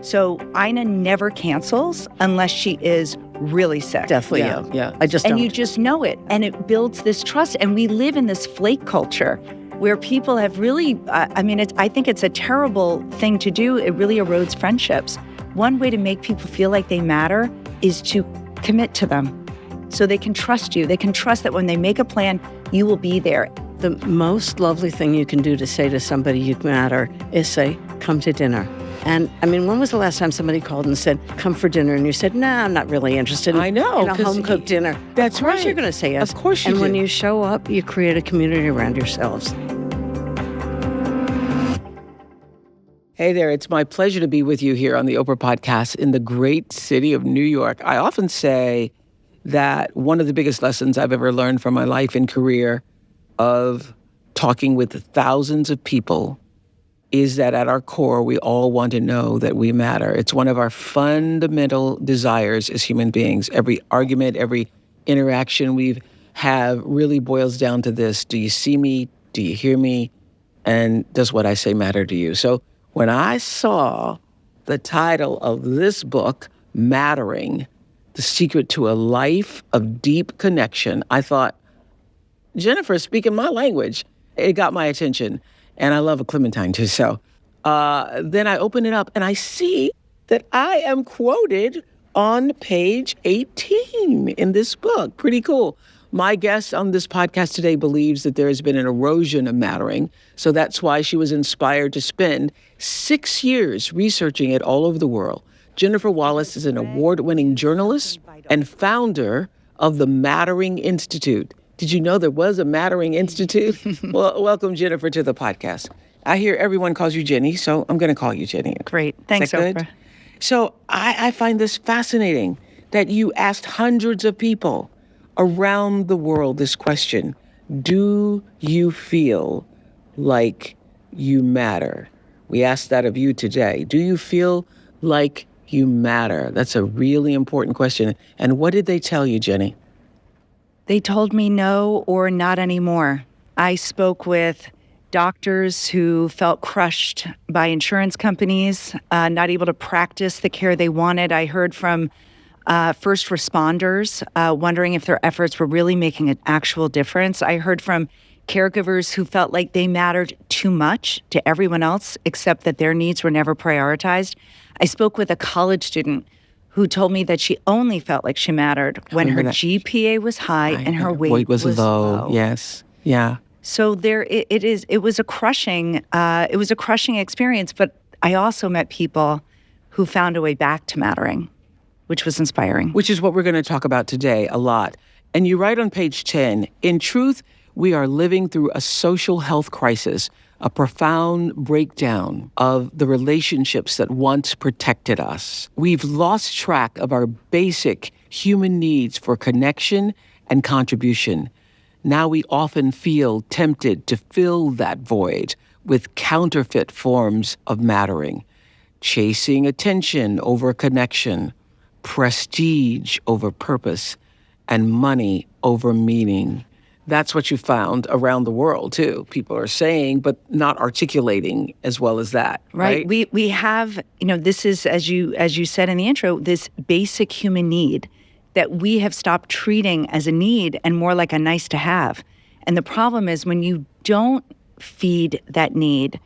So Ina never cancels unless she is really sick. Definitely, yeah. I just don't. And you just know it. And it builds this trust. And we live in this flake culture where people have really, I think it's a terrible thing to do. It really erodes friendships. One way to make people feel like they matter is to commit to them so they can trust you. They can trust that when they make a plan, you will be there. The most lovely thing you can do to say to somebody you matter is say, come to dinner. And when was the last time somebody called and said, come for dinner? And you said, nah, I'm not really interested I know, in a home-cooked dinner. That's right. Of course you're going to say yes. Of course you do. And when you show up, you create a community around yourselves. Hey there, it's my pleasure to be with you here on the Oprah Podcast in the great city of New York. I often say that one of the biggest lessons I've ever learned from my life and career of talking with thousands of people is that at our core, we all want to know that we matter. It's one of our fundamental desires as human beings. Every argument, every interaction we have really boils down to this. Do you see me? Do you hear me? And does what I say matter to you? So when I saw the title of this book, Mattering, The Secret to a Life of Deep Connection, I thought, Jennifer, speaking my language, it got my attention. And I love a clementine too. So then I open it up and I see that I am quoted on page 18 in this book. Pretty cool. My guest on this podcast today believes that there has been an erosion of mattering. So that's why she was inspired to spend 6 years researching it all over the world. Jennifer Wallace is an award-winning journalist and founder of the Mattering Institute. Did you know there was a Mattering Institute? Well, welcome, Jennifer, to the podcast. I hear everyone calls you Jenny, so I'm going to call you Jenny. Great. Thanks, Oprah. Good? So I find this fascinating that you asked hundreds of people around the world this question. Do you feel like you matter? We asked that of you today. Do you feel like you matter? That's a really important question. And what did they tell you, Jenny? They told me no or not anymore. I spoke with doctors who felt crushed by insurance companies, not able to practice the care they wanted. I heard from first responders wondering if their efforts were really making an actual difference. I heard from caregivers who felt like they mattered too much to everyone else, except that their needs were never prioritized. I spoke with a college student who told me that she only felt like she mattered when her GPA was high and her weight was low. Yes. Yeah. So it was a crushing experience, but I also met people who found a way back to mattering, which was inspiring. Which is what we're going to talk about today a lot. And you write on page 10, in truth, we are living through a social health crisis, a profound breakdown of the relationships that once protected us. We've lost track of our basic human needs for connection and contribution. Now we often feel tempted to fill that void with counterfeit forms of mattering, chasing attention over connection, prestige over purpose, and money over meaning. That's what you found around the world, too. People are saying, but not articulating as well as that, right? We have, this is, as you said in the intro, this basic human need that we have stopped treating as a need and more like a nice to have. And the problem is when you don't feed that need,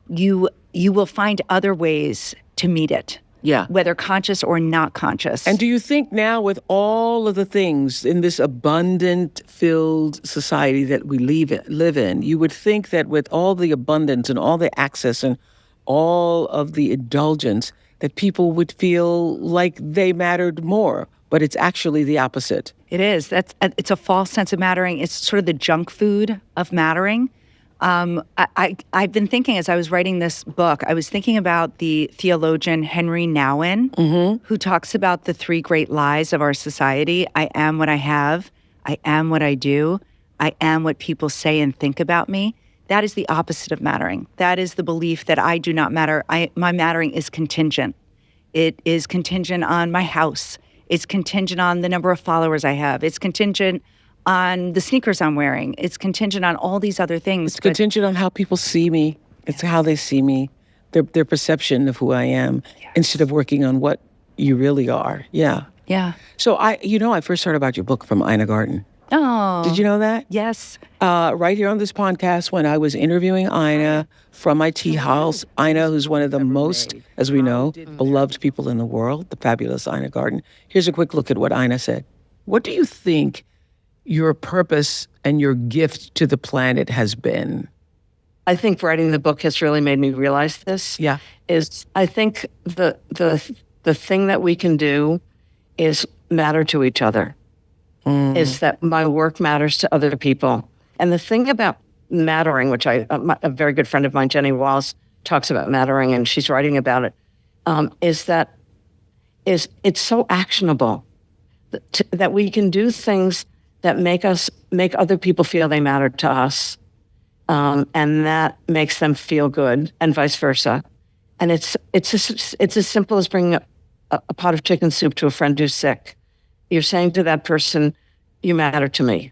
you will find other ways to meet it. Yeah. Whether conscious or not conscious. And do you think now with all of the things in this abundant-filled society that we live in, you would think that with all the abundance and all the access and all of the indulgence, that people would feel like they mattered more. But it's actually the opposite. It is. It's a false sense of mattering. It's sort of the junk food of mattering. I've been thinking as I was writing this book, I was thinking about the theologian Henry Nouwen, who talks about the three great lies of our society. I am what I have. I am what I do. I am what people say and think about me. That is the opposite of mattering. That is the belief that I do not matter. My mattering is contingent. It is contingent on my house. It's contingent on the number of followers I have. It's contingent on the sneakers I'm wearing. It's contingent on all these other things. It's contingent on how people see me. It's how they see me. their perception of who I am instead of working on what you really are. Yeah. Yeah. So I first heard about your book from Ina Garten. Oh. Did you know that? Yes. Right here on this podcast, when I was interviewing Ina from my tea house, Ina, who's one of the most, as we know, beloved people in the world, the fabulous Ina Garten. Here's a quick look at what Ina said. What do you think your purpose and your gift to the planet has been? I think writing the book has really made me realize this. Yeah. I think the thing that we can do is matter to each other. Is that my work matters to other people. And the thing about mattering, which a very good friend of mine, Jenny Wallace, talks about mattering, and she's writing about it, is it's so actionable that we can do things that make other people feel they matter to us, and that makes them feel good, and vice versa. And it's as simple as bringing a pot of chicken soup to a friend who's sick. You're saying to that person, you matter to me.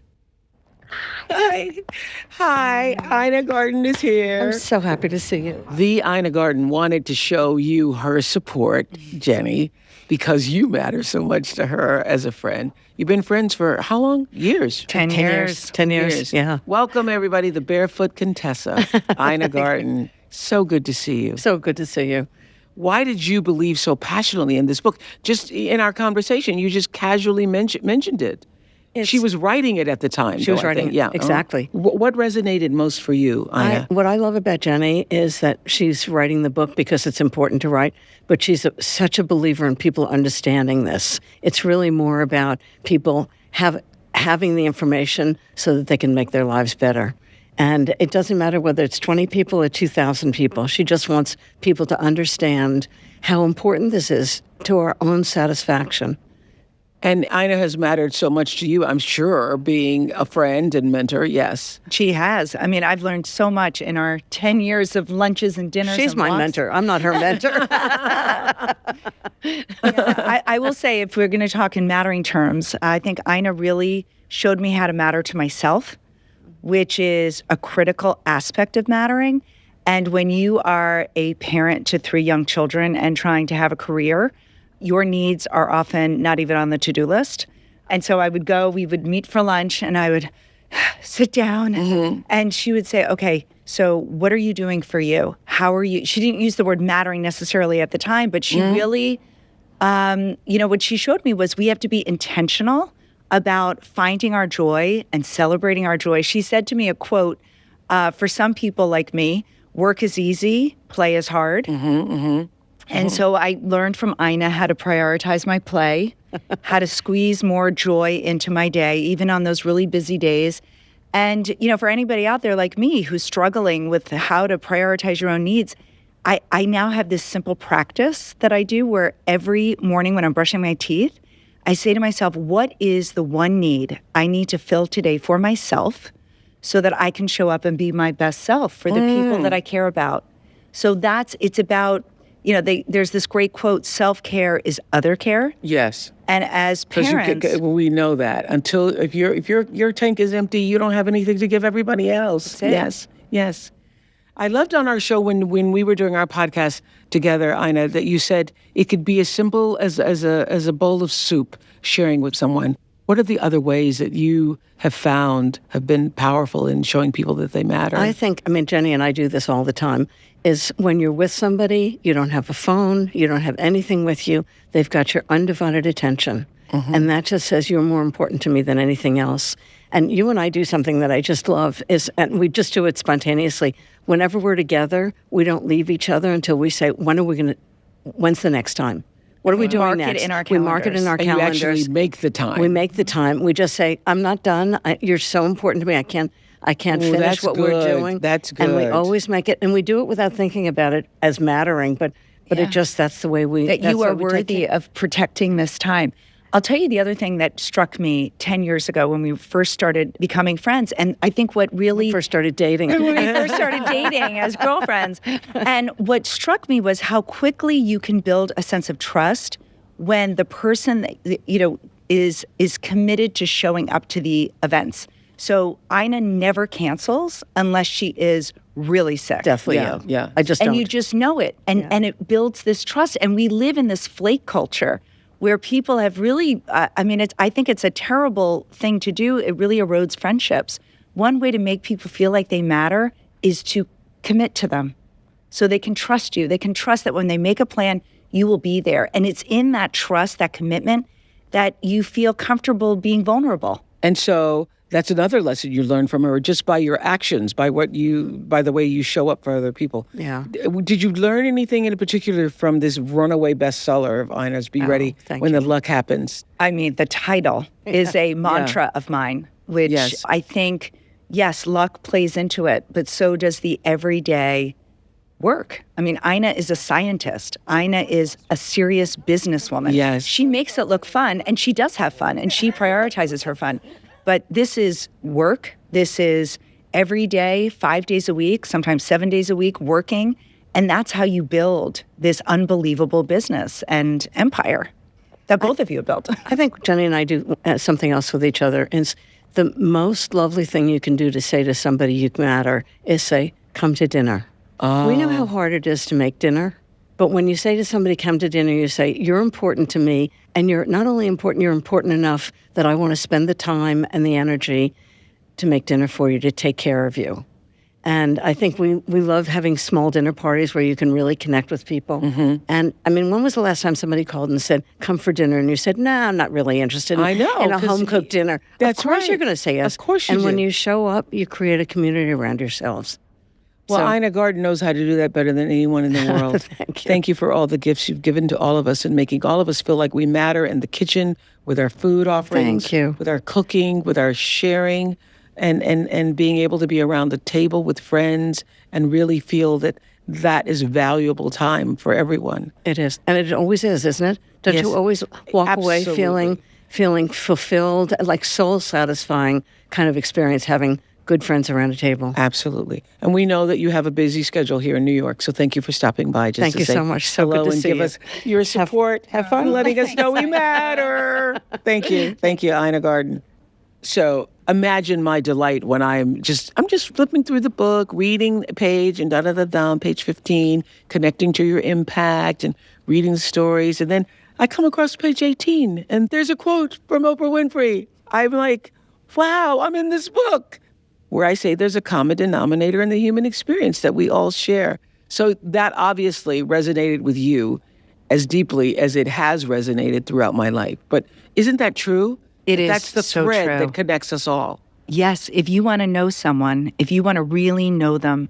Hi, Ina Garten is here. I'm so happy to see you. The Ina Garten wanted to show you her support, Jenny, because you matter so much to her as a friend. You've been friends for how long? Years. 10 years. 10 years, yeah. Welcome, everybody, the Barefoot Contessa, Ina Garten. So good to see you. So good to see you. Why did you believe so passionately in this book? Just in our conversation, you just casually mentioned it. She was writing it at the time. She was I writing think. it, Yeah. exactly. What resonated most for you, Ina? What I love about Jenny is that she's writing the book because it's important to write, but she's such a believer in people understanding this. It's really more about people having the information so that they can make their lives better. And it doesn't matter whether it's 20 people or 2,000 people. She just wants people to understand how important this is to our own satisfaction. And Ina has mattered so much to you, I'm sure, being a friend and mentor, yes. She has. I mean, I've learned so much in our 10 years of lunches and dinners. She's and my walks. mentor. I'm not her mentor. I will say, if we're going to talk in mattering terms, I think Ina really showed me how to matter to myself, which is a critical aspect of mattering. And when you are a parent to 3 young children and trying to have a career, your needs are often not even on the to-do list. And so we would meet for lunch, and I would sit down, and she would say, okay, so what are you doing for you? How are you? She didn't use the word mattering necessarily at the time, but she really, what she showed me was we have to be intentional about finding our joy and celebrating our joy. She said to me a quote, for some people like me, work is easy, play is hard. And so I learned from Ina how to prioritize my play, how to squeeze more joy into my day, even on those really busy days. And, for anybody out there like me who's struggling with how to prioritize your own needs, I now have this simple practice that I do where every morning when I'm brushing my teeth, I say to myself, what is the one need I need to fill today for myself so that I can show up and be my best self for the people that I care about? So it's about, there's this great quote, self-care is other care. Yes. And as parents, we know that if your tank is empty, you don't have anything to give everybody else. That's it. Yes. I loved on our show when we were doing our podcast together, Ina, that you said it could be as simple as a bowl of soup, sharing with someone. What are the other ways that you have found have been powerful in showing people that they matter? Jenny and I do this all the time, is when you're with somebody, you don't have a phone, you don't have anything with you, they've got your undivided attention. And that just says you're more important to me than anything else. And you and I do something that I just love, and we just do it spontaneously. Whenever we're together, we don't leave each other until we say, when's the next time? What are we doing next? We mark it in our calendars. You actually make the time. We make the time. We just say, I'm not done. You're so important to me. I can't finish what we're doing. That's good. And we always make it, and we do it without thinking about it as mattering, but that's the way we... That you are worthy of protecting this time. I'll tell you the other thing that struck me 10 years ago when we first started becoming friends, and I think what really... First started dating. When we first started dating as girlfriends. And what struck me was how quickly you can build a sense of trust when the person, is committed to showing up to the events. So Ina never cancels unless she is really sick. Definitely, Yeah, yeah. I just And don't. you just know it. And it builds this trust. And we live in this flake culture where people have really, I think it's a terrible thing to do. It really erodes friendships. One way to make people feel like they matter is to commit to them so they can trust you. They can trust that when they make a plan, you will be there. And it's in that trust, that commitment, that you feel comfortable being vulnerable. And so that's another lesson you learned from her, just by your actions, by the way you show up for other people. Yeah. Did you learn anything in particular from this runaway bestseller of Ina's Be Ready thank When you. the Luck Happens? I mean, the title is a mantra of mine, which Yes. I think, yes, luck plays into it, but so does the everyday work. I mean, Ina is a scientist. Ina is a serious businesswoman. Yes. She makes it look fun, and she does have fun, and she prioritizes her fun. But this is work. This is every day, 5 days a week, sometimes 7 days a week, working. And that's how you build this unbelievable business and empire that both of you have built. I think Jenny and I do something else with each other. It's the most lovely thing you can do to say to somebody you matter is say, come to dinner. We know how hard it is to make dinner. But when you say to somebody, come to dinner, you say, you're important to me. And you're not only important, you're important enough that I want to spend the time and the energy to make dinner for you, to take care of you. And I think we love having small dinner parties where you can really connect with people. Mm-hmm. And I mean, when was the last time somebody called and said, come for dinner? And you said, no, I'm not really interested I know, in a 'cause home-cooked dinner. that's of course right. you're going to say yes. Of course you And when do. you show up, you create a community around yourselves. Well, So- Ina Garten knows how to do that better than anyone in the world. Thank you. For all the gifts you've given to all of us and making all of us feel like we matter in the kitchen with our food offerings, Thank you. with our cooking, with our sharing, and being able to be around the table with friends and really feel that that is valuable time for everyone. It is. And it always is, isn't it? Don't Yes. you always walk away Absolutely. feeling fulfilled, like soul-satisfying kind of experience having good friends around a table? Absolutely. And we know that you have a busy schedule here in New York, so thank you for stopping by. Just Thank to you say so much. So hello good to and see give you. us your support. have fun. And letting us know we matter. Thank you, Ina Garten. So imagine my delight when I'm just flipping through the book, reading a page and on page 15, connecting to your impact and reading the stories, and then I come across page 18 and there's a quote from Oprah Winfrey. I'm like, wow, I'm in this book, where I say there's a common denominator in the human experience that we all share. So that obviously resonated with you as deeply as it has resonated throughout my life. But isn't that true? It is That's the so thread true. that connects us all. Yes, if you want to know someone, if you want to really know them,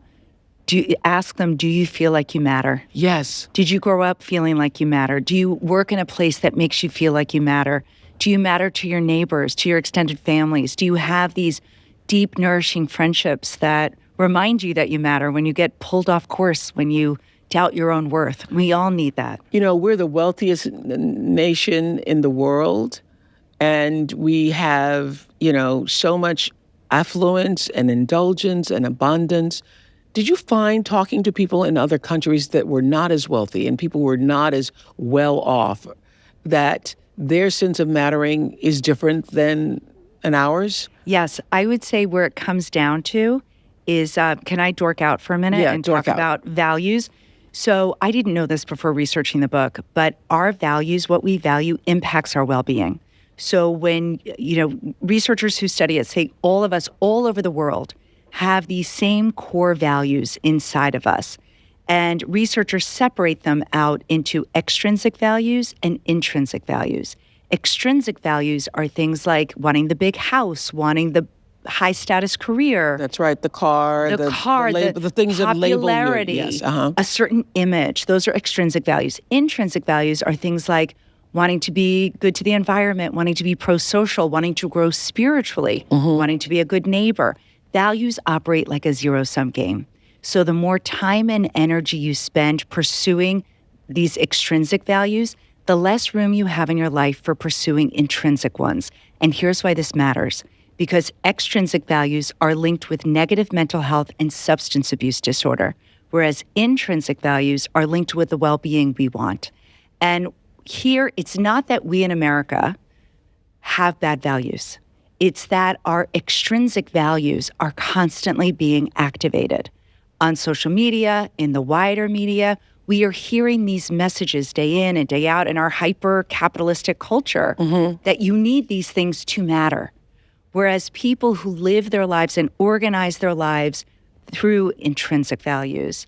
ask them, do you feel like you matter? Yes. Did you grow up feeling like you matter? Do you work in a place that makes you feel like you matter? Do you matter to your neighbors, to your extended families? Do you have these deep, nourishing friendships that remind you that you matter when you get pulled off course, when you doubt your own worth? We all need that. You know, we're the wealthiest nation in the world, and we have, so much affluence and indulgence and abundance. Did you find, talking to people in other countries that were not as wealthy and people were not as well off, that their sense of mattering is different than ours? Yes, I would say where it comes down to is, can I dork out for a minute Yeah, and dork talk out. about values? So I didn't know this before researching the book, but our values, what we value, impacts our well-being. So when, researchers who study it say all of us all over the world have these same core values inside of us. And researchers separate them out into extrinsic values and intrinsic values. Extrinsic values are things like wanting the big house, wanting the high status career, That's right. The car, the car, the things that label you. popularity, Yes. Uh-huh. a certain image. Those are extrinsic values. Intrinsic values are things like wanting to be good to the environment, wanting to be pro-social, wanting to grow spiritually, wanting to be a good neighbor. Values operate like a zero-sum game. So the more time and energy you spend pursuing these extrinsic values, the less room you have in your life for pursuing intrinsic ones. And here's why this matters. Because extrinsic values are linked with negative mental health and substance abuse disorder, whereas intrinsic values are linked with the well-being we want. And here, it's not that we in America have bad values. It's that our extrinsic values are constantly being activated. On social media, in the wider media, we are hearing these messages day in and day out in our hyper-capitalistic culture that you need these things to matter. Whereas people who live their lives and organize their lives through intrinsic values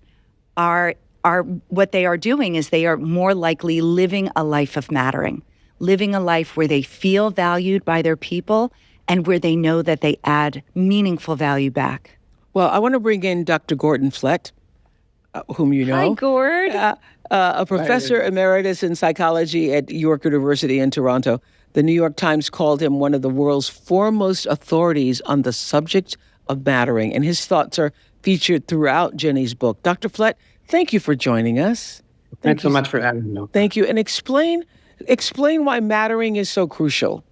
are what they are doing is they are more likely living a life of mattering, living a life where they feel valued by their people and where they know that they add meaningful value back. Well, I want to bring in Dr. Gordon Flett, whom you know. Hi, Gord. A professor emeritus in psychology at York University in Toronto. The New York Times called him one of the world's foremost authorities on the subject of mattering, and his thoughts are featured throughout Jenny's book. Dr. Flett, thank you for joining us. Thanks so much for having me. Thank you. And explain why mattering is so crucial.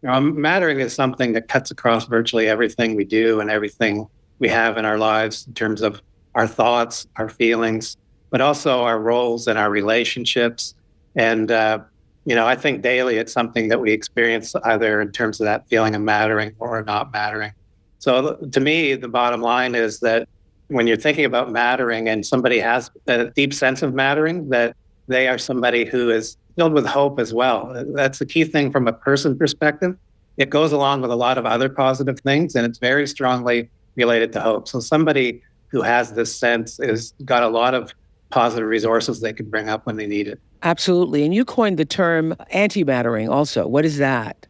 Mattering is something that cuts across virtually everything we do and everything we have in our lives in terms of our thoughts, our feelings, but also our roles and our relationships. And, I think daily it's something that we experience either in terms of that feeling of mattering or not mattering. So to me, the bottom line is that when you're thinking about mattering and somebody has a deep sense of mattering, that they are somebody who is filled with hope as well. That's the key thing from a person perspective. It goes along with a lot of other positive things, and it's very strongly related to hope. So somebody who has this sense is got a lot of positive resources they can bring up when they need it. Absolutely. And you coined the term anti-mattering also. What is that?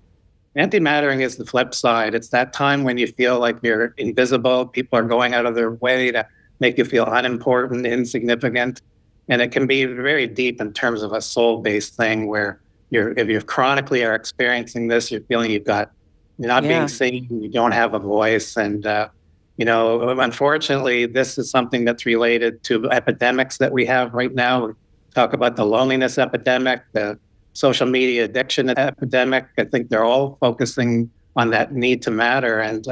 Anti-mattering is the flip side. It's that time when you feel like you're invisible. People are going out of their way to make you feel unimportant, insignificant. And it can be very deep in terms of a soul-based thing where if you chronically are experiencing this, you're feeling you're not being seen, you don't have a voice. And, unfortunately, this is something that's related to epidemics that we have right now. We talk about the loneliness epidemic, the social media addiction epidemic. I think they're all focusing on that need to matter. And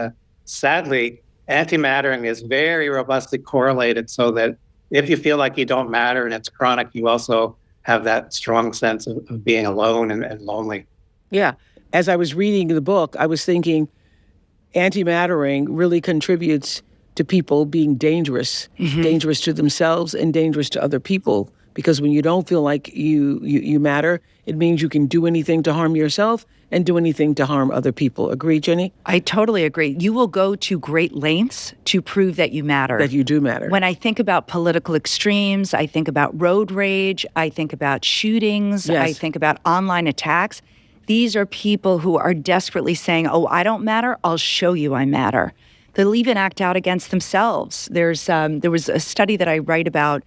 sadly, anti-mattering is very robustly correlated so that if you feel like you don't matter and it's chronic, you also have that strong sense of being alone and lonely. Yeah. As I was reading the book, I was thinking anti-mattering really contributes to people being dangerous to themselves and dangerous to other people. Because when you don't feel like you matter, it means you can do anything to harm yourself and do anything to harm other people. Agree, Jenny? I totally agree. You will go to great lengths to prove that you matter. That you do matter. When I think about political extremes, I think about road rage, I think about shootings, Yes. I think about online attacks. These are people who are desperately saying, oh, I don't matter, I'll show you I matter. They'll even act out against themselves. There was a study that I write about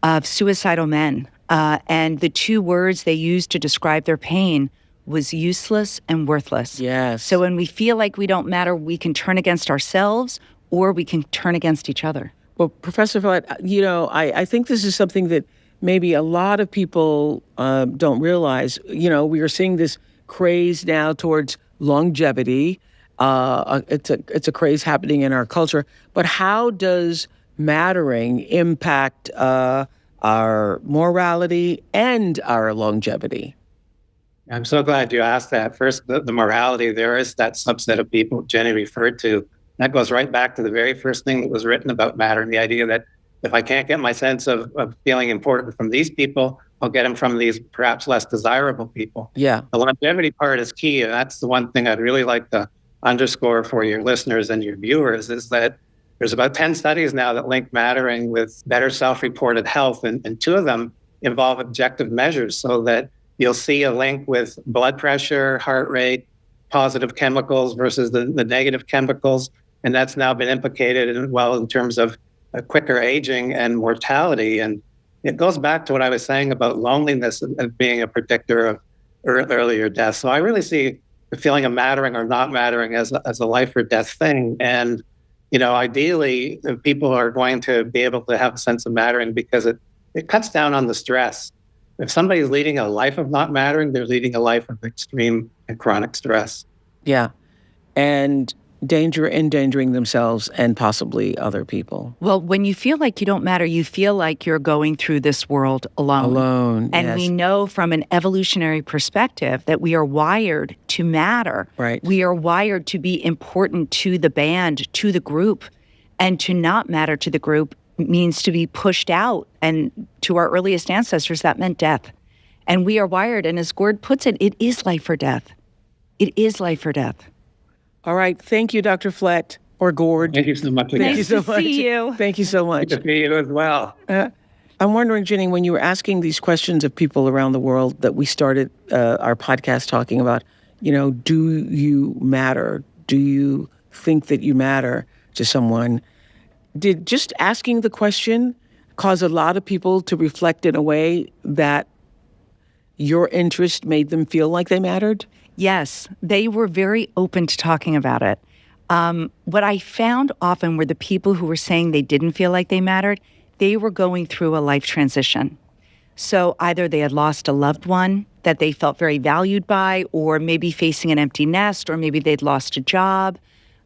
of suicidal men, and the two words they used to describe their pain was useless and worthless. Yes. So when we feel like we don't matter, we can turn against ourselves or we can turn against each other. Well, Professor Flett, I think this is something that maybe a lot of people don't realize. We are seeing this craze now towards longevity. It's a craze happening in our culture. But how does mattering impact our morality and our longevity? I'm so glad you asked that. First, the morality, there is that subset of people Jenny referred to. That goes right back to the very first thing that was written about matter, and the idea that if I can't get my sense of feeling important from these people, I'll get them from these perhaps less desirable people. Yeah. The longevity part is key, and that's the one thing I'd really like to underscore for your listeners and your viewers is that there's about 10 studies now that link mattering with better self-reported health, and two of them involve objective measures so that you'll see a link with blood pressure, heart rate, positive chemicals versus the negative chemicals. And that's now been implicated in terms of quicker aging and mortality. And it goes back to what I was saying about loneliness as being a predictor of earlier death. So I really see the feeling of mattering or not mattering as a life or death thing. And, ideally, people are going to be able to have a sense of mattering because it cuts down on the stress. If somebody's leading a life of not mattering, they're leading a life of extreme and chronic stress. Yeah. And endangering themselves and possibly other people. Well, when you feel like you don't matter, you feel like you're going through this world alone. Alone, And yes. we know from an evolutionary perspective that we are wired to matter. Right. We are wired to be important to the band, to the group. And to not matter to the group means to be pushed out. And to our earliest ancestors, that meant death. And we are wired. And as Gord puts it, it is life or death. It is life or death. All right. Thank you, Dr. Flett or Gord. Thank you so much again. Thank you so Nice to much. see you. Thank you so much. Good to see you as well. I'm wondering, Jenny, when you were asking these questions of people around the world that we started our podcast talking about, do you matter? Do you think that you matter to someone? Did just asking the question cause a lot of people to reflect in a way that your interest made them feel like they mattered? Yes, they were very open to talking about it. What I found often were the people who were saying they didn't feel like they mattered, they were going through a life transition. So either they had lost a loved one that they felt very valued by, or maybe facing an empty nest, or maybe they'd lost a job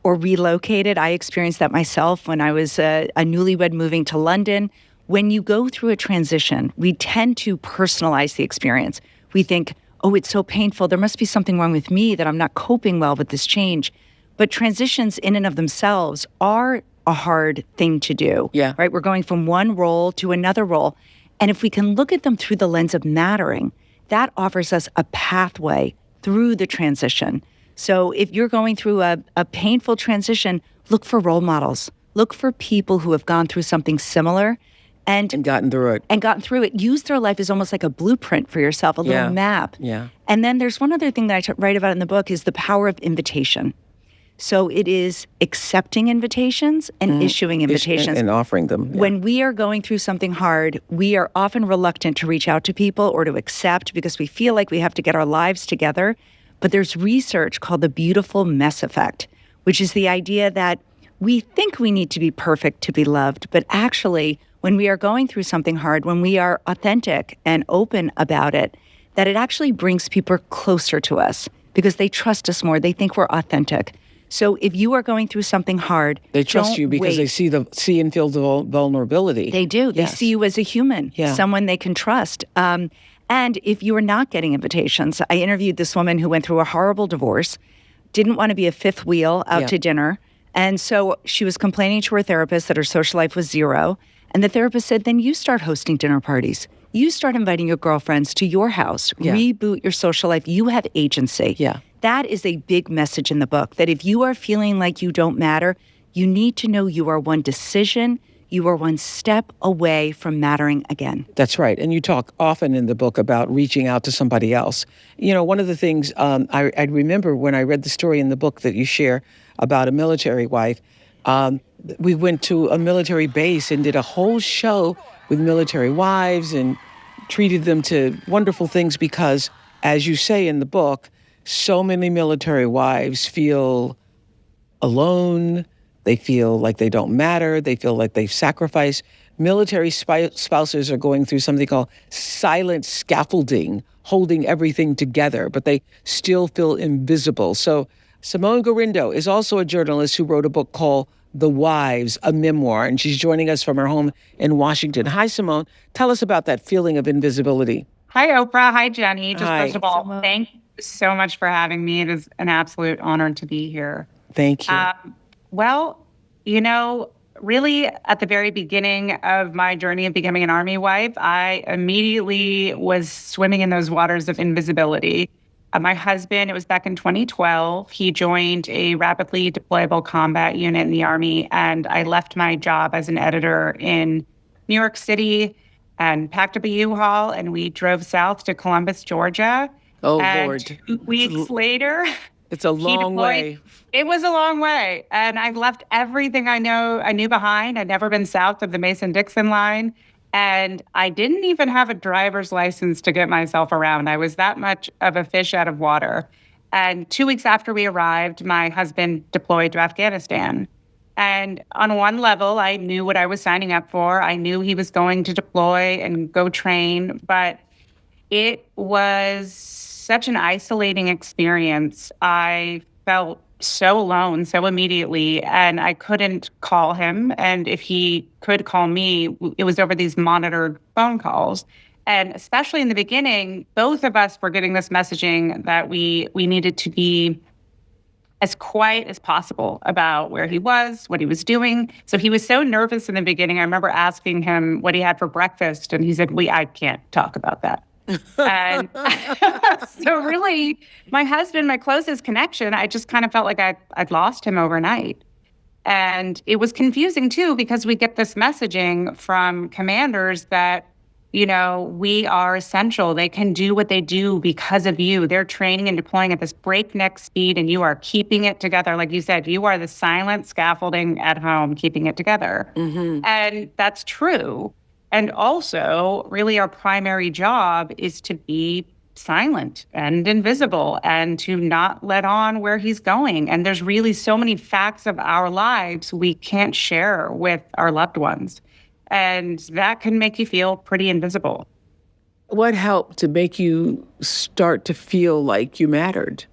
or relocated. I experienced that myself when I was a newlywed moving to London. When you go through a transition, we tend to personalize the experience. We think, oh, it's so painful. There must be something wrong with me that I'm not coping well with this change. But transitions in and of themselves are a hard thing to do. Yeah. Right? We're going from one role to another role. And if we can look at them through the lens of mattering, that offers us a pathway through the transition. So if you're going through a painful transition, look for role models. Look for people who have gone through something similar and gotten through it. Use their life as almost like a blueprint for yourself, a little map. Yeah. And then there's one other thing that I write about in the book is the power of invitation. So it is accepting invitations and issuing invitations. And offering them. Yeah. When we are going through something hard, we are often reluctant to reach out to people or to accept because we feel like we have to get our lives together. But there's research called the beautiful mess effect, which is the idea that we think we need to be perfect to be loved. But actually, when we are going through something hard, when we are authentic and open about it, that it actually brings people closer to us because they trust us more. They think we're authentic. So if you are going through something hard, They trust don't you because wait. they see and feel the vulnerability. They do. They Yes. see you as a human, someone they can trust. And if you are not getting invitations, I interviewed this woman who went through a horrible divorce, didn't want to be a fifth wheel out to dinner. And so she was complaining to her therapist that her social life was zero. And the therapist said, then you start hosting dinner parties. You start inviting your girlfriends to your house. Reboot your social life. You have agency. Yeah. That is a big message in the book, that if you are feeling like you don't matter, you need to know you are one decision, you are one step away from mattering again. That's right. And you talk often in the book about reaching out to somebody else. One of the things I remember when I read the story in the book that you share about a military wife, we went to a military base and did a whole show with military wives and treated them to wonderful things because, as you say in the book, so many military wives feel alone. They feel like they don't matter. They feel like they've sacrificed. Military spouses are going through something called silent scaffolding, holding everything together, but they still feel invisible. So Simone Gorindo is also a journalist who wrote a book called The Wives, a memoir, and she's joining us from her home in Washington. Hi, Simone. Tell us about that feeling of invisibility. Hi, Oprah. Hi, Jenny. Just Hi. first of all, Simone. thank you so much for having me. It is an absolute honor to be here. Thank you. Well, really at the very beginning of my journey of becoming an Army wife, I immediately was swimming in those waters of invisibility. My husband, it was back in 2012, he joined a rapidly deployable combat unit in the Army, and I left my job as an editor in New York City and packed up a U-Haul, and we drove south to Columbus, Georgia. Oh, and Lord. 2 weeks later, It's a he long deployed. way. It was a long way. And I left everything I knew behind. I'd never been south of the Mason-Dixon line. And I didn't even have a driver's license to get myself around. I was that much of a fish out of water. And 2 weeks after we arrived, my husband deployed to Afghanistan. And on one level, I knew what I was signing up for. I knew he was going to deploy and go train, but it was such an isolating experience. I felt so alone so immediately, and I couldn't call him. And if he could call me, it was over these monitored phone calls. And especially in the beginning, both of us were getting this messaging that we needed to be as quiet as possible about where he was, what he was doing. So he was so nervous in the beginning. I remember asking him what he had for breakfast, and he said, I can't talk about that. And so really, my husband, my closest connection, I just kind of felt like I'd lost him overnight. And it was confusing too, because we get this messaging from commanders that, we are essential. They can do what they do because of you. They're training and deploying at this breakneck speed, and you are keeping it together. Like you said, you are the silent scaffolding at home, keeping it together. Mm-hmm. And that's true. And also, really, our primary job is to be silent and invisible and to not let on where he's going. And there's really so many facts of our lives we can't share with our loved ones. And that can make you feel pretty invisible. What helped to make you start to feel like you mattered?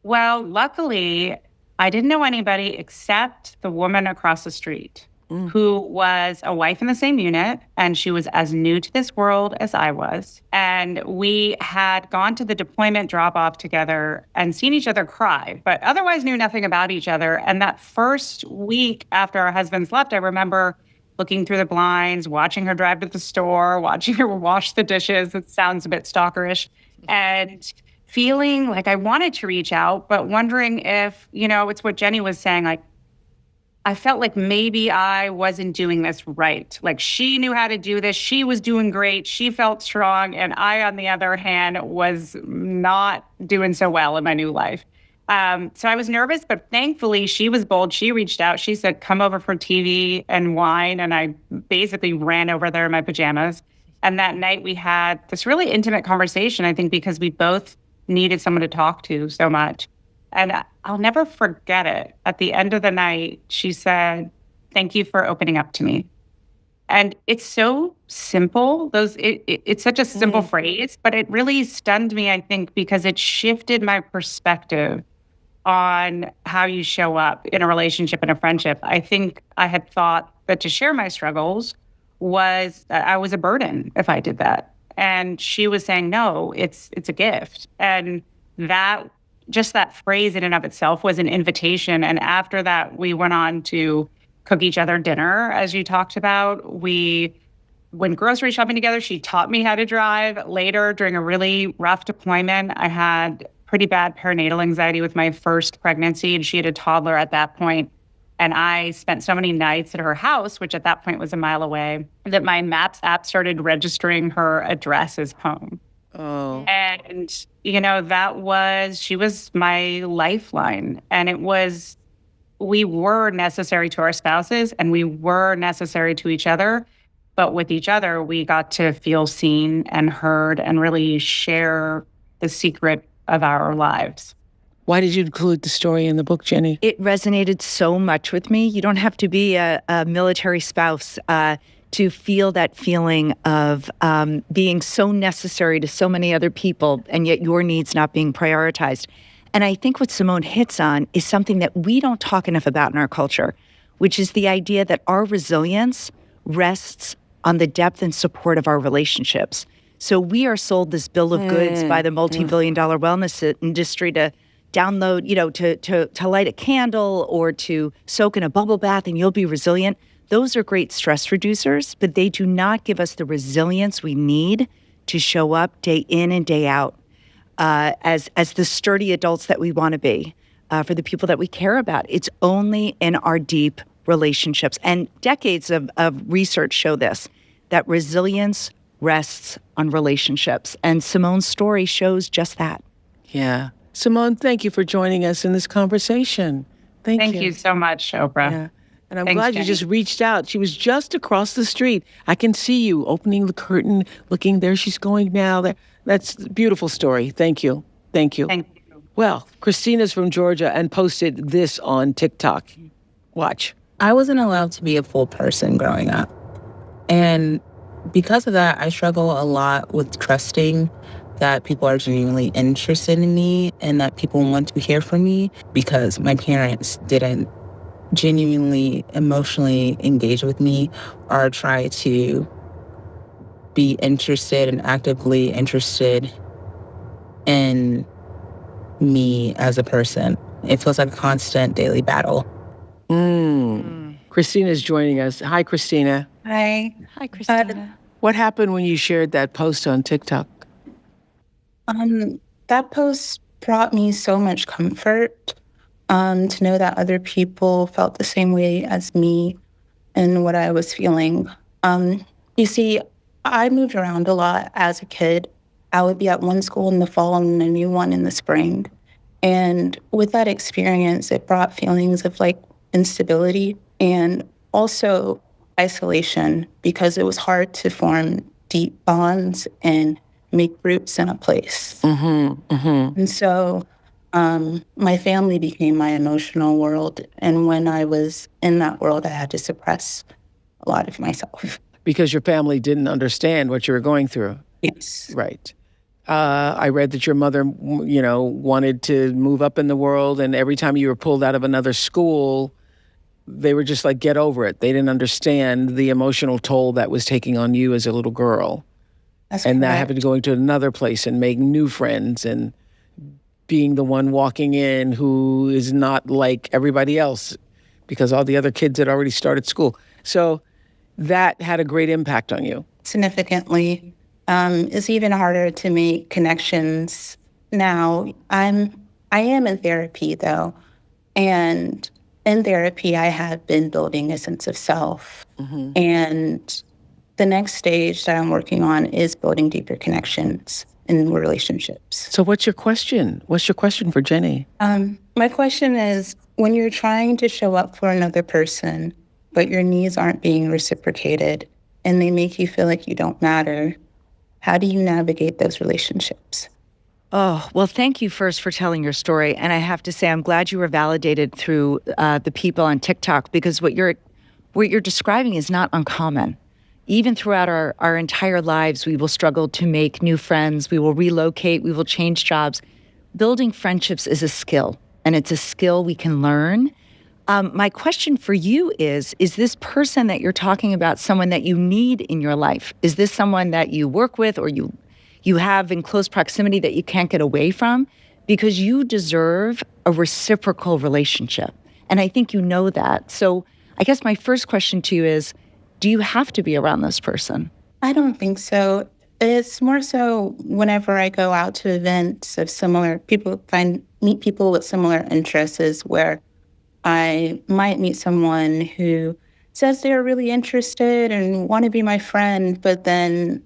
Well, luckily, I didn't know anybody except the woman across the street who was a wife in the same unit, and she was as new to this world as I was. And we had gone to the deployment drop-off together and seen each other cry, but otherwise knew nothing about each other. And that first week after our husbands left, I remember looking through the blinds, watching her drive to the store, watching her wash the dishes. It sounds a bit stalkerish. And feeling like I wanted to reach out, but wondering if, it's what Jenny was saying, like, I felt like maybe I wasn't doing this right. Like, she knew how to do this. She was doing great. She felt strong. And I, on the other hand, was not doing so well in my new life. So I was nervous, but thankfully she was bold. She reached out. She said, come over for TV and wine. And I basically ran over there in my pajamas. And that night we had this really intimate conversation, I think, because we both needed someone to talk to so much. And I'll never forget it. At the end of the night, she said, thank you for opening up to me. And it's so simple. It's such a simple phrase, but it really stunned me, I think, because it shifted my perspective on how you show up in a relationship and a friendship. I think I had thought that to share my struggles was that I was a burden if I did that. And she was saying, no, it's a gift. And that phrase in and of itself was an invitation. And after that, we went on to cook each other dinner, as you talked about. We went grocery shopping together. She taught me how to drive. Later, during a really rough deployment, I had pretty bad perinatal anxiety with my first pregnancy, and she had a toddler at that point. And I spent so many nights at her house, which at that point was a mile away, that my Maps app started registering her address as home. Oh. And, she was my lifeline. And we were necessary to our spouses and we were necessary to each other. But with each other, we got to feel seen and heard and really share the secret of our lives. Why did you include the story in the book, Jenny? It resonated so much with me. You don't have to be a military spouse to feel that feeling of being so necessary to so many other people, and yet your needs not being prioritized. And I think what Simone hits on is something that we don't talk enough about in our culture, which is the idea that our resilience rests on the depth and support of our relationships. So we are sold this bill of goods by the multi-billion-dollar wellness industry to download, to light a candle or to soak in a bubble bath and you'll be resilient. Those are great stress reducers, but they do not give us the resilience we need to show up day in and day out as the sturdy adults that we want to be for the people that we care about. It's only in our deep relationships. And decades of research show this, that resilience rests on relationships. And Simone's story shows just that. Yeah. Simone, thank you for joining us in this conversation. Thank you. You so much, Oprah. Yeah. And I'm Thanks, glad Jenny. you just reached out. She was just across the street. I can see you opening the curtain, looking there. She's going now. That's a beautiful story. Thank you. Thank you. Thank you. Well, Christina's from Georgia and posted this on TikTok. Watch. I wasn't allowed to be a full person growing up. And because of that, I struggle a lot with trusting that people are genuinely interested in me and that people want to hear from me, because my parents didn't genuinely emotionally engage with me or try to be interested and actively interested in me as a person. It feels like a constant daily battle. Christina's joining us. Hi, Christina. Hi. Hi, Christina. What happened when you shared that post on TikTok? That post brought me so much comfort, to know that other people felt the same way as me and what I was feeling. You see, I moved around a lot as a kid. I would be at one school in the fall and a new one in the spring. And with that experience, it brought feelings of like instability and also isolation, because it was hard to form deep bonds and make roots in a place. And so my family became my emotional world. And when I was in that world, I had to suppress a lot of myself. Because your family didn't understand what you were going through. Yes. Right. I read that your mother, wanted to move up in the world, and every time you were pulled out of another school, they were just like, get over it. They didn't understand the emotional toll that was taking on you as a little girl. That's and correct. that having to go into another place and make new friends and being the one walking in who is not like everybody else because all the other kids had already started school. So that had a great impact on you. Significantly. It's even harder to make connections now. I am in therapy though, and in therapy I have been building a sense of self. And the next stage that I'm working on is building deeper connections in relationships. So what's your question? What's your question for Jenny? My question is, when you're trying to show up for another person, but your needs aren't being reciprocated and they make you feel like you don't matter, how do you navigate those relationships? Oh, well, thank you first for telling your story. And I have to say, I'm glad you were validated through the people on TikTok, because what you're describing is not uncommon. Even throughout our entire lives, we will struggle to make new friends. We will relocate. We will change jobs. Building friendships is a skill, and it's a skill we can learn. My question for you is this person that you're talking about someone that you need in your life? Is this someone that you work with or you have in close proximity that you can't get away from? Because you deserve a reciprocal relationship. And I think you know that. So I guess my first question to you is, do you have to be around this person? I don't think so. It's more so whenever I go out to events of similar people, meet people with similar interests, is where I might meet someone who says they're really interested and want to be my friend, but then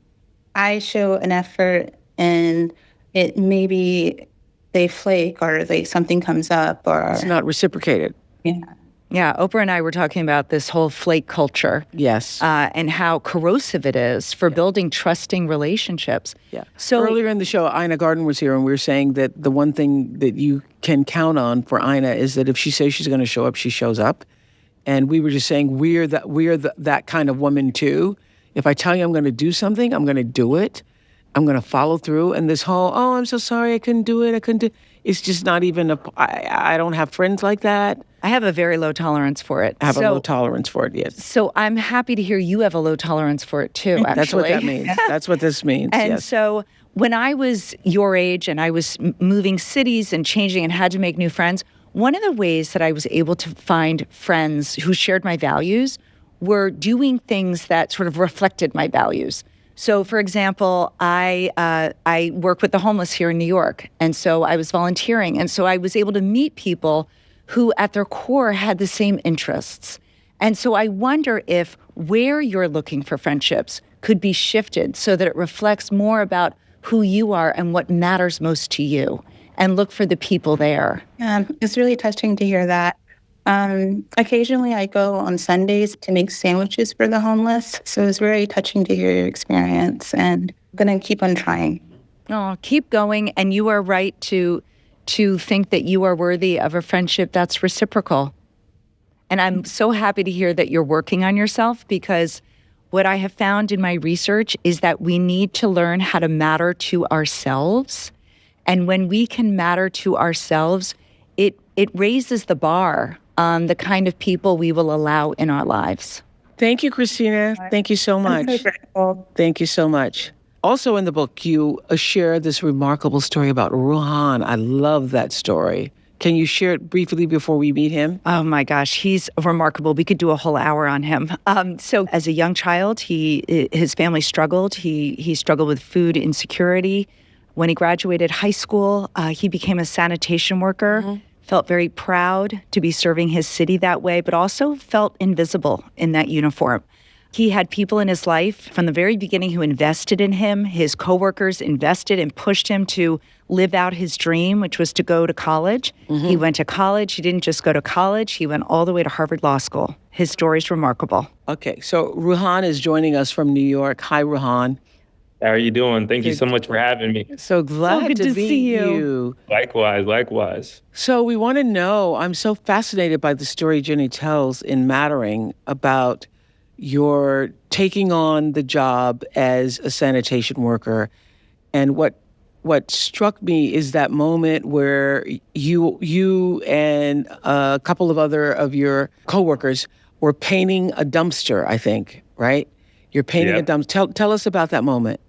I show an effort and it maybe they flake or something comes up or It's not reciprocated. yeah. Yeah, Oprah and I were talking about this whole flake culture. Yes. And how corrosive it is for building trusting relationships. Yeah. So earlier in the show, Ina Garten was here, and we were saying that the one thing that you can count on for Ina is that if she says she's going to show up, she shows up. And we were just saying we're that kind of woman too. If I tell you I'm going to do something, I'm going to do it. I'm going to follow through. And this whole, oh, I'm so sorry, I couldn't do it. It's just not even I don't have friends like that. I have a very low tolerance for it. I have a low tolerance for it, yes. So I'm happy to hear you have a low tolerance for it too, actually. That's what that means. That's what this means, And yes. so when I was your age and I was moving cities and changing and had to make new friends, one of the ways that I was able to find friends who shared my values were doing things that sort of reflected my values. So, for example, I work with the homeless here in New York, and so I was volunteering, and so I was able to meet people who at their core had the same interests. And so I wonder if where you're looking for friendships could be shifted so that it reflects more about who you are and what matters most to you, and look for the people there. It's really touching to hear that. Occasionally I go on Sundays to make sandwiches for the homeless. So it's very touching to hear your experience, and I'm going to keep on trying. Oh, keep going. And you are right to think that you are worthy of a friendship that's reciprocal. And I'm so happy to hear that you're working on yourself, because what I have found in my research is that we need to learn how to matter to ourselves. And when we can matter to ourselves, it raises the bar on the kind of people we will allow in our lives. Thank you, Christina. Thank you so much. I'm so grateful. Thank you so much. Also in the book, you share this remarkable story about Ruhan. I love that story. Can you share it briefly before we meet him? Oh my gosh, he's remarkable. We could do a whole hour on him. So as a young child, his family struggled. He struggled with food insecurity. When he graduated high school, he became a sanitation worker, felt very proud to be serving his city that way, but also felt invisible in that uniform. He had people in his life from the very beginning who invested in him. His coworkers invested and pushed him to live out his dream, which was to go to college. He went to college. He didn't just go to college. He went all the way to Harvard Law School. His story's remarkable. Okay, so Ruhan is joining us from New York. Hi, Ruhan. How are you doing? Thank you so much for having me. So glad good to to meet see you. you. Likewise. So we want to know, I'm so fascinated by the story Jenny tells in Mattering about your taking on the job as a sanitation worker. And what struck me is that moment where you and a couple of other of your coworkers were painting a dumpster, I think, right? You're painting a dumpster. Tell us about that moment.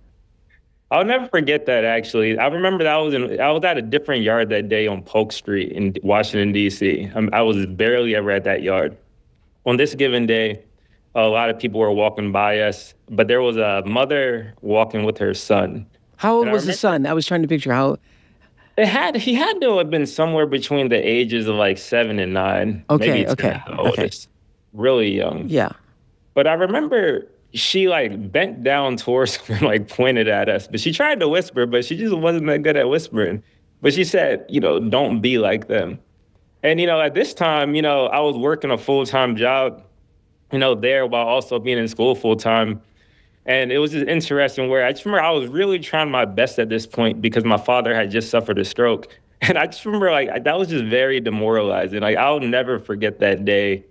I'll never forget that, actually. I remember that I was at a different yard that day on Polk Street in Washington, D.C. I was barely ever at that yard. On this given day, a lot of people were walking by us, but there was a mother walking with her son. How old was the son? I was trying to picture how. He had to have been somewhere between the ages of like 7 and 9. Okay, maybe 10 at the oldest. Really young. Yeah. But I remember she like bent down towards him and like pointed at us. But she tried to whisper, but she just wasn't that good at whispering. But she said, don't be like them. And, at this time, I was working a full-time job, there while also being in school full-time. And it was just interesting where I just remember I was really trying my best at this point because my father had just suffered a stroke. And I just remember that was just very demoralizing. Like I'll never forget that day,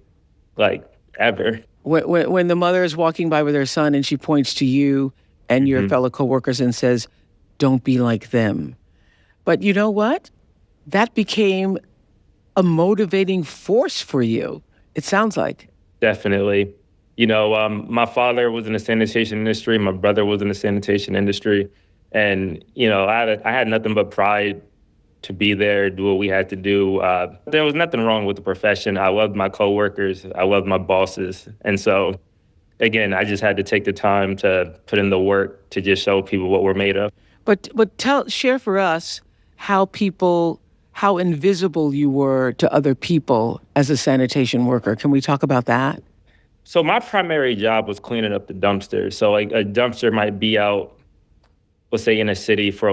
ever. When the mother is walking by with her son and she points to you and your fellow coworkers and says, don't be like them. But you know what? That became a motivating force for you, it sounds like. Definitely. My father was in the sanitation industry. My brother was in the sanitation industry. And, I had nothing but pride to be there, do what we had to do. There was nothing wrong with the profession. I loved my coworkers. I loved my bosses. And so, again, I just had to take the time to put in the work to just show people what we're made of. But share for us how invisible you were to other people as a sanitation worker. Can we talk about that? So my primary job was cleaning up the dumpster. So a dumpster might be out, let's say in a city for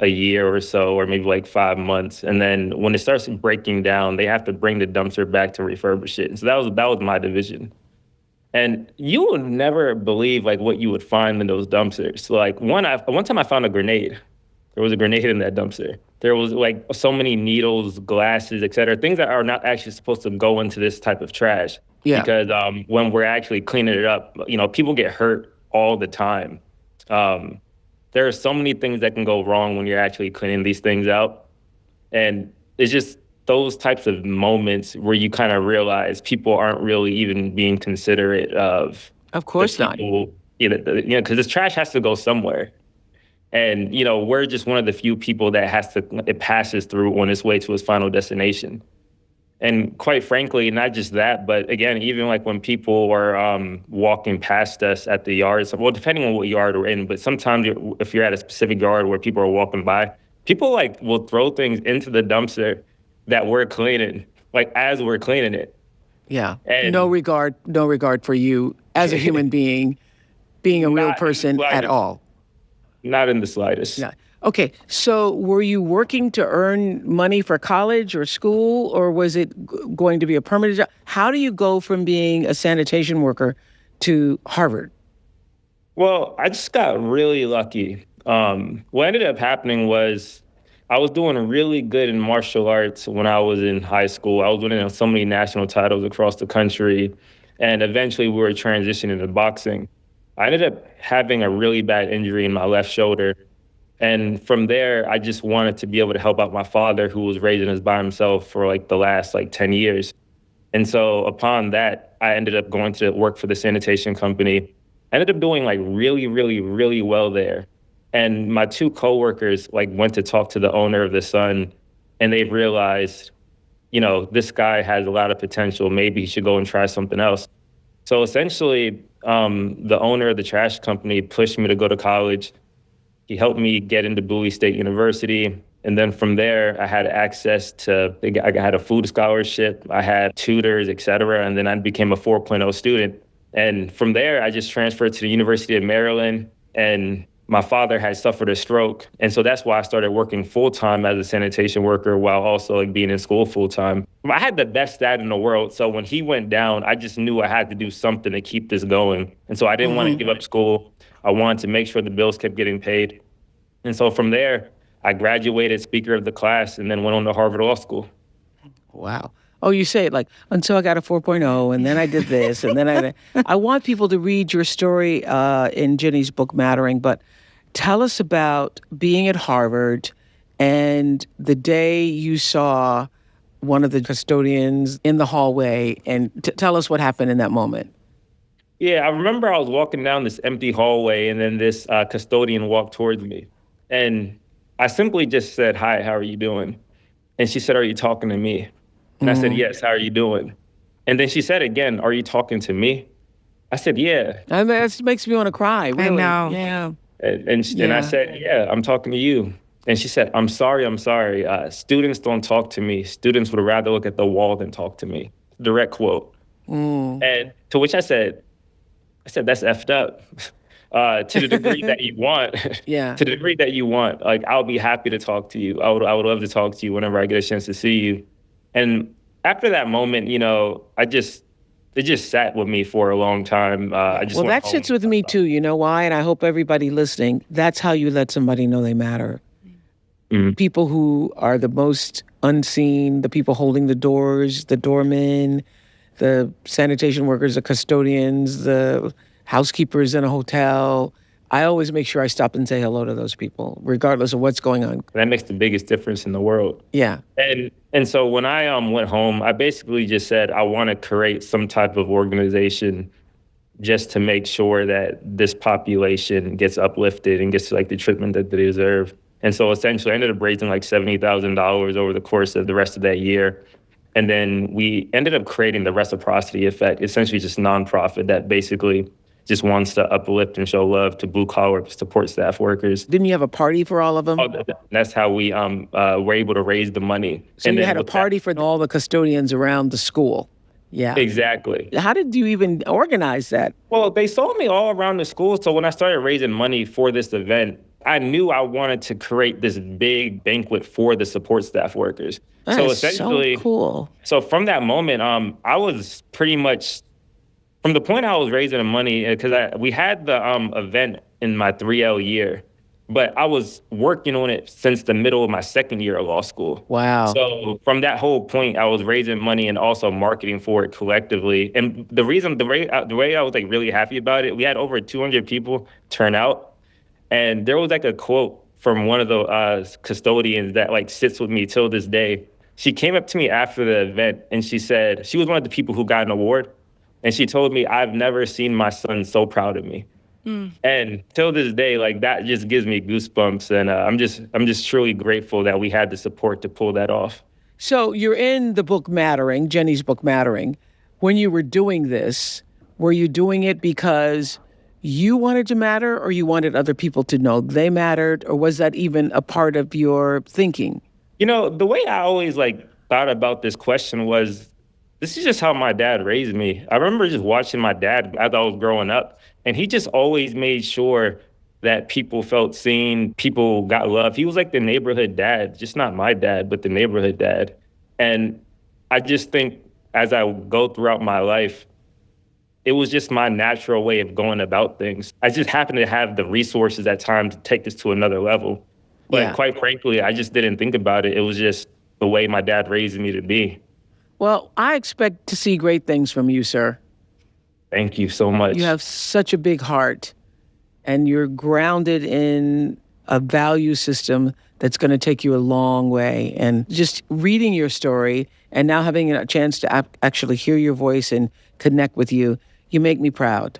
a year or so, or maybe 5 months. And then when it starts breaking down, they have to bring the dumpster back to refurbish it. And so that was my division. And you would never believe what you would find in those dumpsters. So one time I found a grenade. There was a grenade in that dumpster. There was so many needles, glasses, et cetera, things that are not actually supposed to go into this type of trash. Yeah. Because when we're actually cleaning it up, people get hurt all the time. There are so many things that can go wrong when you're actually cleaning these things out. And it's just those types of moments where you kind of realize people aren't really even being considerate of. Of course not. Because this trash has to go somewhere. And, we're just one of the few people that it passes through on its way to its final destination. And quite frankly, not just that, but again, even when people are walking past us at the yards, well, depending on what yard we're in, but sometimes if you're at a specific yard where people are walking by, people will throw things into the dumpster that we're cleaning, as we're cleaning it. Yeah. And no regard for you as a human being a real person at all. Not in the slightest. Yeah. Okay, so were you working to earn money for college or school, or was it going to be a permanent job? How do you go from being a sanitation worker to Harvard? Well, I just got really lucky. What ended up happening was I was doing really good in martial arts when I was in high school. I was winning so many national titles across the country, and eventually we were transitioning to boxing. I ended up having a really bad injury in my left shoulder. And from there, I just wanted to be able to help out my father, who was raising us by himself for like the last like 10 years. And so upon that, I ended up going to work for the sanitation company. I ended up doing like really, really, really well there. And my two coworkers like went to talk to the owner of the Sun, and they realized, this guy has a lot of potential. Maybe he should go and try something else. So essentially, the owner of the trash company pushed me to go to college. He helped me get into Bowie State University. And then from there, I had access to, I had a food scholarship, I had tutors, et cetera. And then I became a 4.0 student. And from there, I just transferred to the University of Maryland. And my father had suffered a stroke. And so that's why I started working full-time as a sanitation worker while also like being in school full-time. I had the best dad in the world. So when he went down, I just knew I had to do something to keep this going. And so I didn't want to give up school. I wanted to make sure the bills kept getting paid. And so from there, I graduated Speaker of the class and then went on to Harvard Law School. Wow. Oh, you say it like, until I got a 4.0, and then I did this, and then I want people to read your story in Jenny's book, Mattering, but tell us about being at Harvard and the day you saw one of the custodians in the hallway, and tell us what happened in that moment. Yeah, I remember I was walking down this empty hallway, and then this custodian walked towards me. And I simply just said, "Hi, how are you doing?" And she said, "Are you talking to me?" And I said, "Yes, how are you doing?" And then she said again, "Are you talking to me?" I said, "Yeah." And that makes me want to cry, really. I know. Yeah. And I said, "Yeah, I'm talking to you." And she said, I'm sorry. Students don't talk to me. Students would rather look at the wall than talk to me." Direct quote. And to which I said, "That's effed up." To the degree that you want, Yeah. to the degree that you want, like, I'll be happy to talk to you. I would love to talk to you whenever I get a chance to see you. And after that moment, it just sat with me for a long time. Well, that sits with me too. You know why? And I hope everybody listening, that's how you let somebody know they matter. Mm-hmm. People who are the most unseen, the people holding the doors, the doormen, the sanitation workers, the custodians, the housekeepers in a hotel. I always make sure I stop and say hello to those people, regardless of what's going on. That makes the biggest difference in the world. Yeah. And so when I went home, I basically just said I want to create some type of organization just to make sure that this population gets uplifted and gets like the treatment that they deserve. And so essentially I ended up raising like $70,000 over the course of the rest of that year. And then we ended up creating the Reciprocity Effect, essentially just a nonprofit that basically just wants to uplift and show love to blue-collar support staff workers. Didn't you have a party for all of them? Oh, that's how we were able to raise the money. So you had a party for all the custodians around the school. Yeah. Exactly. How did you even organize that? Well, they saw me all around the school. So when I started raising money for this event, I knew I wanted to create this big banquet for the support staff workers. That so is essentially, so cool. So from that moment, I was pretty much, from the point I was raising the money, because we had the event in my 3L year, but I was working on it since the middle of my second year of law school. Wow. So from that whole point, I was raising money and also marketing for it collectively. And the way I was like really happy about it, we had over 200 people turn out, and there was like a quote from one of the custodians that like sits with me till this day. She came up to me after the event and she said, she was one of the people who got an award. And she told me, "I've never seen my son so proud of me." And till this day, like that just gives me goosebumps. And I'm just truly grateful that we had the support to pull that off. So you're in the book Mattering, Jenny's book Mattering. When you were doing this, were you doing it because you wanted to matter or you wanted other people to know they mattered? Or was that even a part of your thinking? The way I always like thought about this question was, this is just how my dad raised me. I remember just watching my dad as I was growing up, and he just always made sure that people felt seen, people got love. He was like the neighborhood dad, just not my dad, but the neighborhood dad. And I just think as I go throughout my life, it was just my natural way of going about things. I just happened to have the resources at times to take this to another level. But quite frankly, I just didn't think about it. It was just the way my dad raised me to be. Well, I expect to see great things from you, sir. Thank you so much. You have such a big heart, and you're grounded in a value system that's going to take you a long way. And just reading your story and now having a chance to actually hear your voice and connect with you, you make me proud.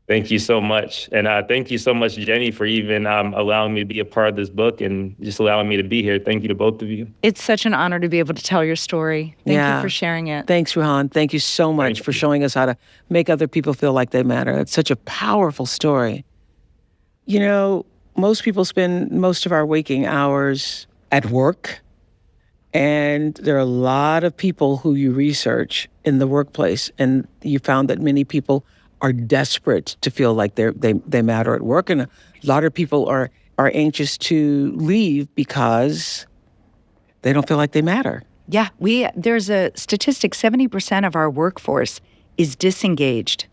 Thank you so much. And thank you so much, Jenny, for even allowing me to be a part of this book and just allowing me to be here. Thank you to both of you. It's such an honor to be able to tell your story. Thank Yeah. you for sharing it. Thanks, Rehan. Thank you so much for showing us how to make other people feel like they matter. It's such a powerful story. You know, most people spend most of our waking hours at work, and there are a lot of people who you research in the workplace, and you found that many people are desperate to feel like they matter at work, and a lot of people are anxious to leave because they don't feel like they matter. Yeah, there's a statistic, 70% of our workforce is disengaged.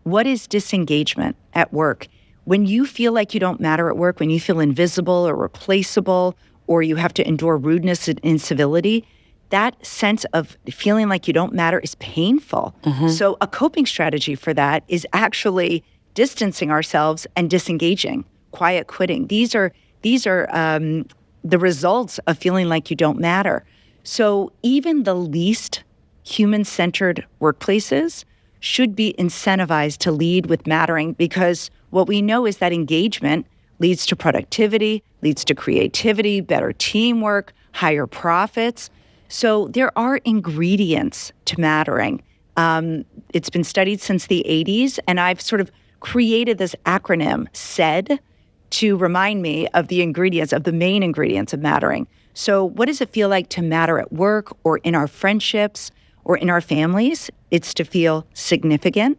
What is disengagement at work? When you feel like you don't matter at work, when you feel invisible or replaceable, or you have to endure rudeness and incivility, that sense of feeling like you don't matter is painful. So a coping strategy for that is actually distancing ourselves and disengaging, quiet quitting. These are the results of feeling like you don't matter. So even the least human-centered workplaces should be incentivized to lead with mattering, because what we know is that engagement leads to productivity, leads to creativity, better teamwork, higher profits. So there are ingredients to mattering. It's been studied since the 80s, and I've sort of created this acronym, SAID, to remind me of the ingredients, of the main ingredients of mattering. So what does it feel like to matter at work or in our friendships or in our families? It's to feel significant,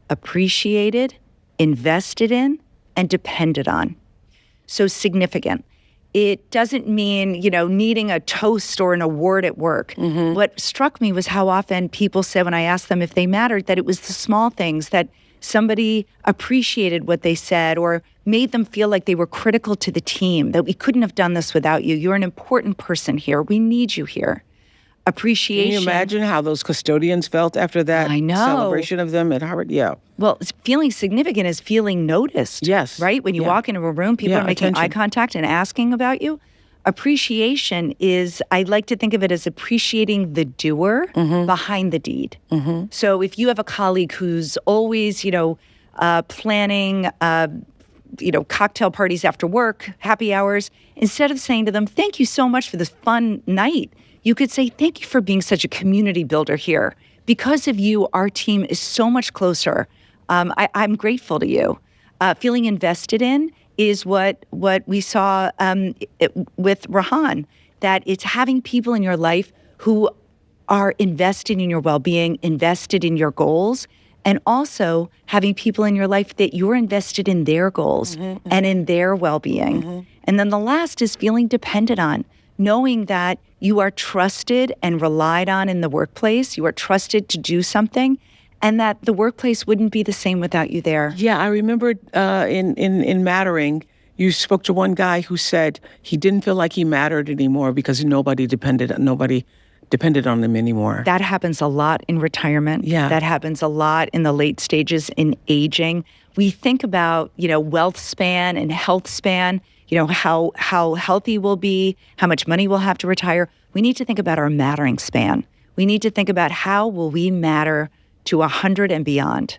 appreciated, invested in, and depended on. So significant. It doesn't mean, needing a toast or an award at work. What struck me was how often people said when I asked them if they mattered, that it was the small things, that somebody appreciated what they said or made them feel like they were critical to the team, that we couldn't have done this without you. You're an important person here. We need you here. Appreciation. Can you imagine how those custodians felt after that celebration of them at Harvard? Yeah. Well, feeling significant is feeling noticed. Yes. Right? When you walk into a room, people are making eye contact and asking about you. Appreciation is, I like to think of it as appreciating the doer behind the deed. So if you have a colleague who's always, planning, cocktail parties after work, happy hours, instead of saying to them, thank you so much for this fun night, you could say, thank you for being such a community builder here. Because of you, our team is so much closer. I'm grateful to you. Feeling invested in is what we saw with Rehan, that it's having people in your life who are invested in your well-being, invested in your goals, and also having people in your life that you're invested in their goals and in their well-being. And then the last is feeling dependent on, knowing that you are trusted and relied on in the workplace, you are trusted to do something, and that the workplace wouldn't be the same without you there. Yeah, I remember in Mattering, you spoke to one guy who said he didn't feel like he mattered anymore because nobody depended on him anymore. That happens a lot in retirement. Yeah. That happens a lot in the late stages in aging. We think about, wealth span and health span, how healthy we'll be, how much money we'll have to retire. We need to think about our mattering span. We need to think about how will we matter to 100 and beyond.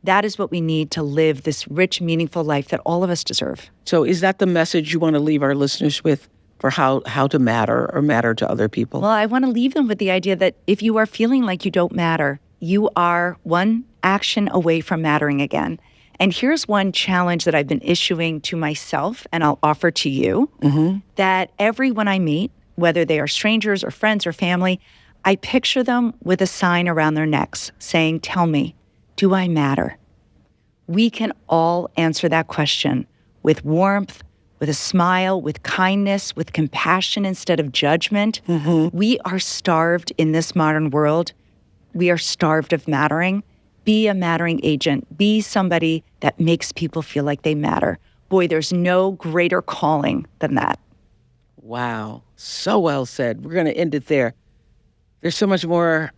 That is what we need to live this rich, meaningful life that all of us deserve. So is that the message you want to leave our listeners with for how to matter or matter to other people? Well, I want to leave them with the idea that if you are feeling like you don't matter, you are one action away from mattering again. And here's one challenge that I've been issuing to myself, and I'll offer to you, that everyone I meet, whether they are strangers or friends or family, I picture them with a sign around their necks saying, tell me, do I matter? We can all answer that question with warmth, with a smile, with kindness, with compassion instead of judgment. We are starved in this modern world. We are starved of mattering. Be a mattering agent. Be somebody that makes people feel like they matter. Boy, there's no greater calling than that. Wow. So well said. We're going to end it there. There's so much more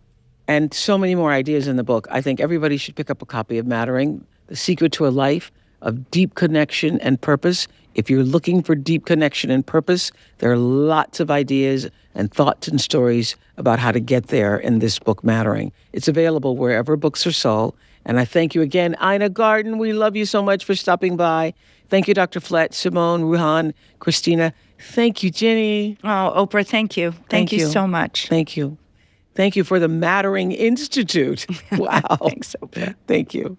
and so many more ideas in the book. I think everybody should pick up a copy of Mattering, The Secret to a Life of Deep Connection and Purpose. If you're looking for deep connection and purpose, there are lots of ideas and thoughts and stories about how to get there in this book, Mattering. It's available wherever books are sold. And I thank you again, Ina Garten. We love you so much for stopping by. Thank you, Dr. Flett, Simone, Ruhan, Christina. Thank you, Jenny. Oh, Oprah, thank you. Thank you so much. Thank you. Thank you for the Mattering Institute. Wow. Thanks, Oprah. Thank you.